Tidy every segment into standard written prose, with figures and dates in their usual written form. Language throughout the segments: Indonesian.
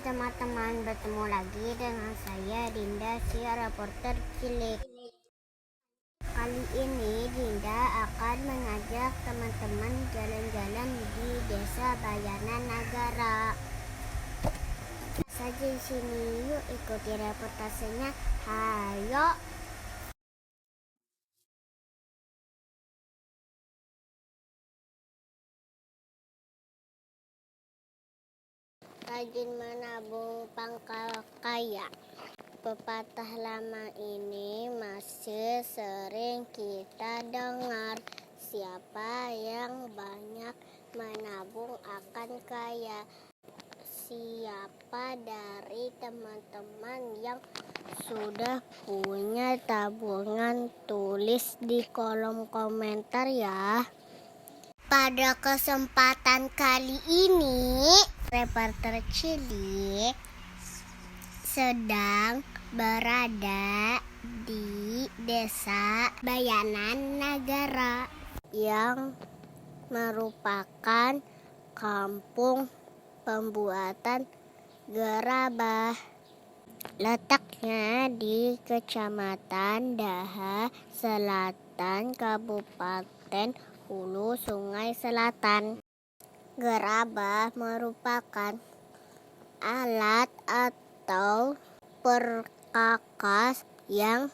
teman-teman, bertemu lagi dengan saya Dinda, si reporter cilik. Kali ini Dinda akan mengajak teman-teman jalan-jalan di Desa Bayanan Nagara. Saja di sini, yuk ikuti reportasenya. Hayo. Rajin menabung pangkal kaya. Pepatah lama ini masih sering kita dengar. Siapa yang banyak menabung akan kaya. Siapa dari teman-teman yang sudah punya tabungan, tulis di kolom komentar ya. Pada kesempatan kali ini, reporter cilik sedang berada di Desa Bayanan Nagara yang merupakan kampung pembuatan gerabah. Letaknya di Kecamatan Daha Selatan, Kabupaten Hulu Sungai Selatan. Gerabah merupakan alat atau perkakas yang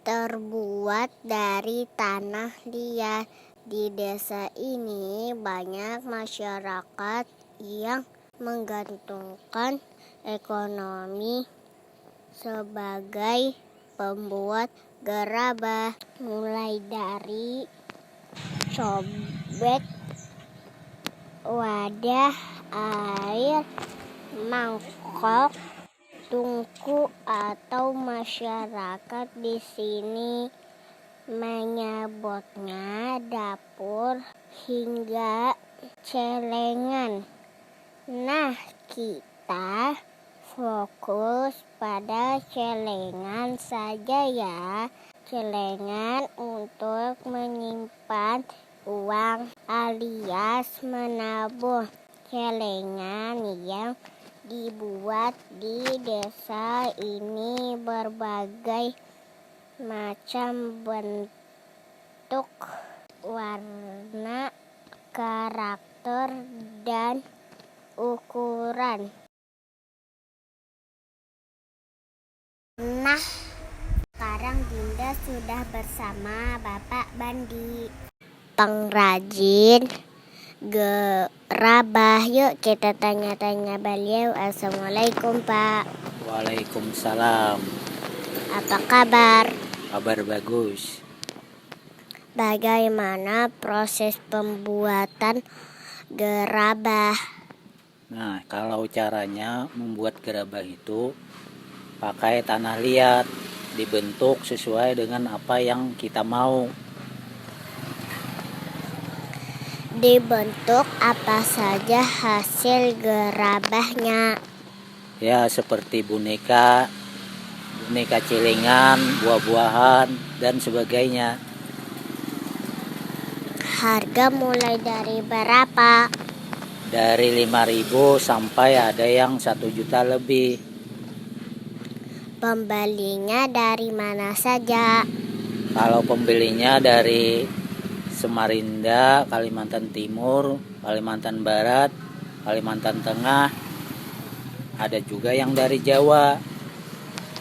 terbuat dari tanah liat. Di desa ini banyak masyarakat yang menggantungkan ekonomi sebagai pembuat gerabah, mulai dari cobek, wadah air, mangkok, tungku, atau masyarakat di sini menyebutnya dapur hingga celengan. Nah, kita fokus pada celengan saja ya. Celengan untuk menyimpan uang alias menabung. Celengan yang dibuat di desa ini berbagai macam bentuk, warna, karakter, dan ukuran. Nah, sekarang Dinda sudah bersama Bapak Bandi, pengrajin gerabah. Yuk kita tanya-tanya beliau. Assalamualaikum Pak. Waalaikumsalam. Apa kabar? Kabar bagus. Bagaimana proses pembuatan gerabah? Nah, kalau caranya membuat gerabah itu pakai tanah liat, dibentuk sesuai dengan apa yang kita mau. Dibentuk apa saja hasil gerabahnya? Ya, seperti boneka celengan, buah-buahan, dan sebagainya. Harga mulai dari berapa? Dari 5.000 sampai ada yang 1 juta lebih. Pembelinya dari mana saja? Kalau pembelinya dari Samarinda, Kalimantan Timur, Kalimantan Barat, Kalimantan Tengah, ada juga yang dari Jawa.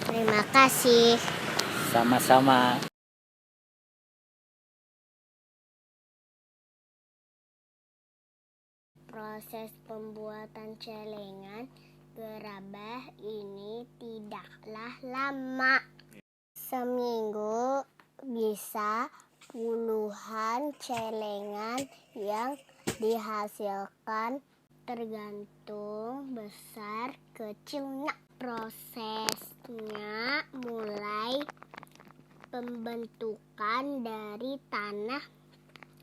Terima kasih. Sama-sama. Proses pembuatan celengan gerabah ini tidaklah lama. Seminggu bisa puluhan celengan yang dihasilkan, tergantung besar kecilnya. Prosesnya mulai pembentukan dari tanah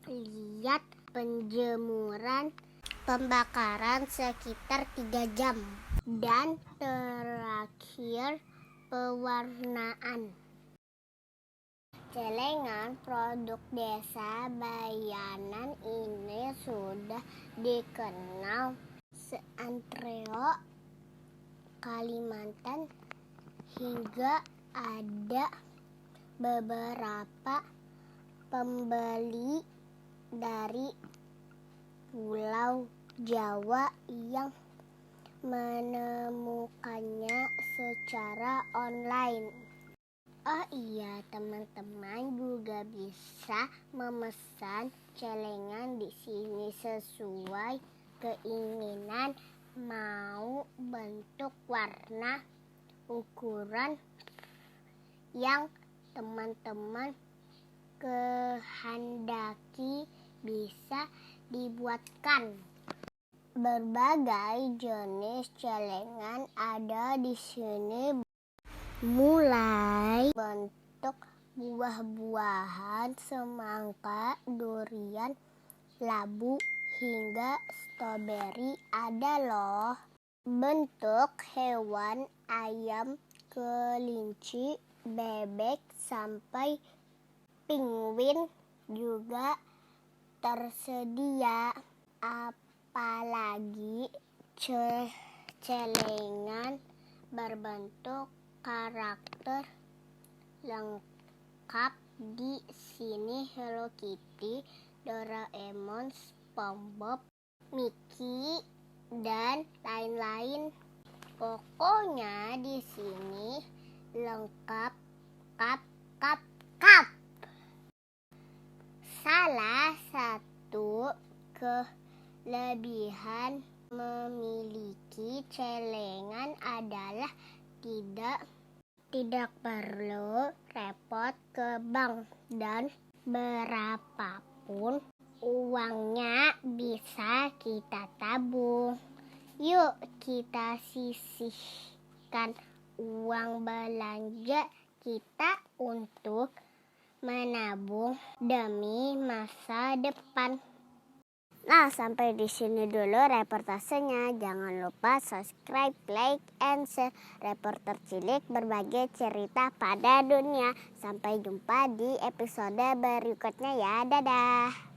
liat, penjemuran, pembakaran sekitar 3 jam, dan terakhir pewarnaan. Celengan produk Desa Bayanan ini sudah dikenal seantero Kalimantan hingga ada beberapa pembeli dari Pulau Jawa yang menemukannya secara online. Oh iya, teman-teman juga bisa memesan celengan di sini sesuai keinginan, mau bentuk, warna, ukuran yang teman-teman kehendaki bisa dibuatkan. Berbagai jenis celengan ada di sini, mulai bentuk buah-buahan, semangka, durian, labu, hingga stroberi ada loh. Bentuk hewan, ayam, kelinci, bebek, sampai penguin juga tersedia. Apalagi celengan berbentuk karakter lengkap di sini, Hello Kitty, Doraemon, SpongeBob, Mickey, dan lain-lain. Pokoknya di sini lengkap, kap. Salah satu kelebihan memiliki celengan adalah tidak perlu repot ke bank, dan berapapun uangnya bisa kita tabung. Yuk kita sisihkan uang belanja kita untuk menabung demi masa depan. Nah, sampai di sini dulu reportasenya. Jangan lupa subscribe, like, and share. Reporter Cilik, berbagi cerita pada dunia. Sampai jumpa di episode berikutnya ya. Dadah.